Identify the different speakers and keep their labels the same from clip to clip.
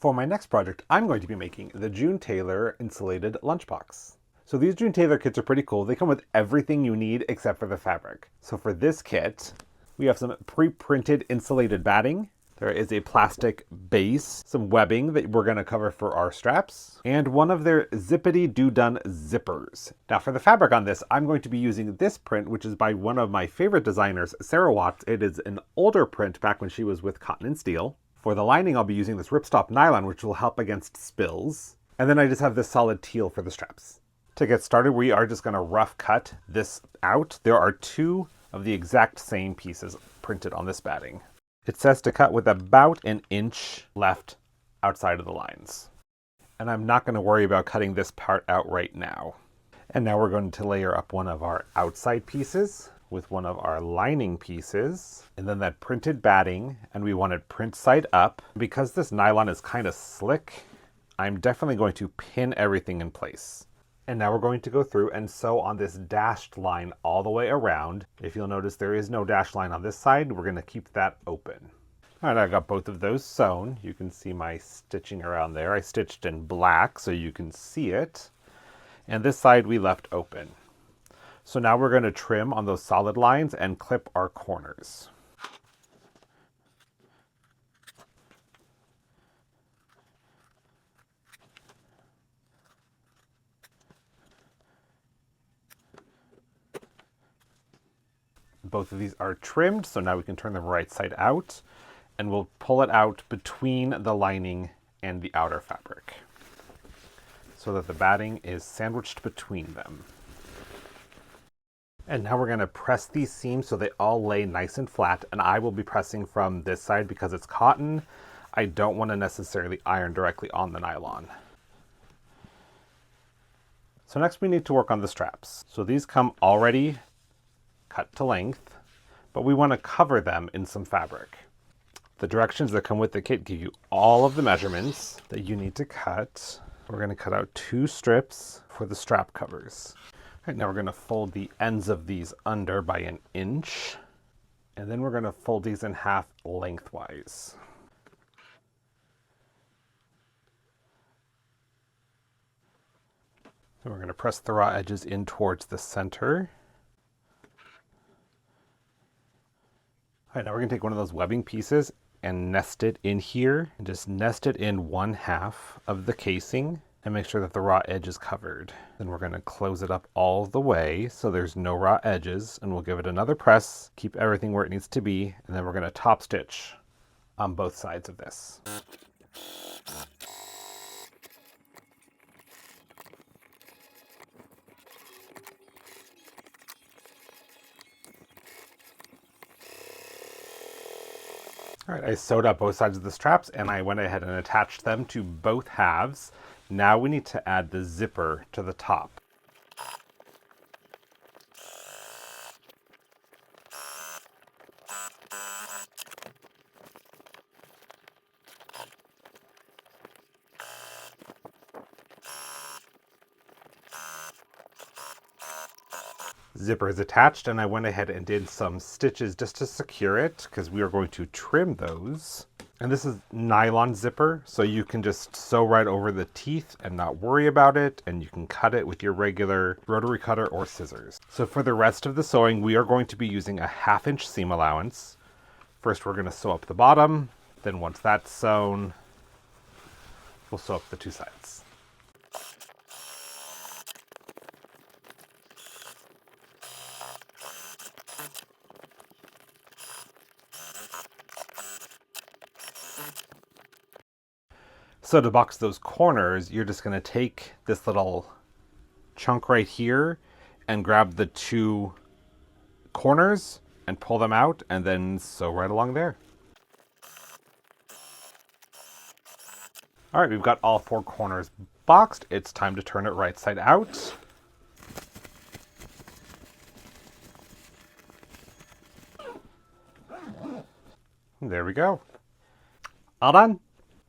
Speaker 1: For my next project, I'm going to be making the June Tailor insulated lunchbox. So these June Tailor kits are pretty cool. They come with everything you need except for the fabric. So for this kit, we have some pre-printed insulated batting. There is a plastic base, some webbing that we're going to cover for our straps, and one of their zippity-doo-done zippers. Now for the fabric on this, I'm going to be using this print, which is by one of my favorite designers, Sarah Watts. It is an older print back when she was with Cotton and Steel. For the lining, I'll be using this ripstop nylon, which will help against spills. And then I just have this solid teal for the straps. To get started, we are just going to rough cut this out. There are two of the exact same pieces printed on this batting. It says to cut with about an inch left outside of the lines. And I'm not going to worry about cutting this part out right now. And now we're going to layer up one of our outside pieces with one of our lining pieces, and then that printed batting, and we want it print side up. Because this nylon is kind of slick, I'm definitely going to pin everything in place. And now we're going to go through and sew on this dashed line all the way around. If you'll notice, there is no dashed line on this side. We're going to keep that open. All right, I got both of those sewn. You can see my stitching around there. I stitched in black so you can see it. And this side we left open. So now we're going to trim on those solid lines and clip our corners. Both of these are trimmed, so now we can turn them right side out, and we'll pull it out between the lining and the outer fabric so that the batting is sandwiched between them. And now we're going to press these seams so they all lay nice and flat, and I will be pressing from this side because it's cotton. I don't want to necessarily iron directly on the nylon. So next we need to work on the straps. So these come already cut to length, but we want to cover them in some fabric. The directions that come with the kit give you all of the measurements that you need to cut. We're going to cut out 2 strips for the strap covers. Right, now we're going to fold the ends of these under by an inch, and then we're going to fold these in half lengthwise. So we're going to press the raw edges in towards the center. All right, now we're going to take one of those webbing pieces and nest it in here, and just nest it in 1/2 of the casing and make sure that the raw edge is covered. Then we're going to close it up all the way so there's no raw edges, and we'll give it another press, keep everything where it needs to be, and then we're going to top stitch on both sides of this. All right, I sewed up both sides of the straps and I went ahead and attached them to both halves. Now we need to add the zipper to the top. Zipper is attached, and I went ahead and did some stitches just to secure it because we are going to trim those. And this is nylon zipper, so you can just sew right over the teeth and not worry about it, and you can cut it with your regular rotary cutter or scissors. So for the rest of the sewing, we are going to be using a 1/2 inch seam allowance. First, we're going to sew up the bottom. Then once that's sewn, we'll sew up the 2 sides. So to box those corners, you're just going to take this little chunk right here and grab the 2 corners and pull them out and then sew right along there. All right, we've got all 4 corners boxed. It's time to turn it right side out. There we go. All done.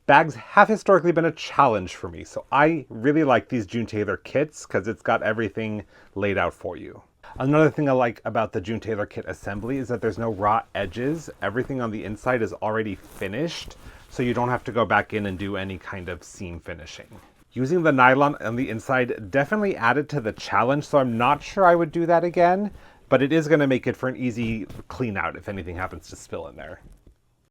Speaker 1: Bags have historically been a challenge for me, so I really like these June Tailor kits because it's got everything laid out for you. Another thing I like about the June Tailor kit assembly is that there's no raw edges. Everything on the inside is already finished, so you don't have to go back in and do any kind of seam finishing. Using the nylon on the inside definitely added to the challenge, so I'm not sure I would do that again, but it is going to make it for an easy clean out if anything happens to spill in there.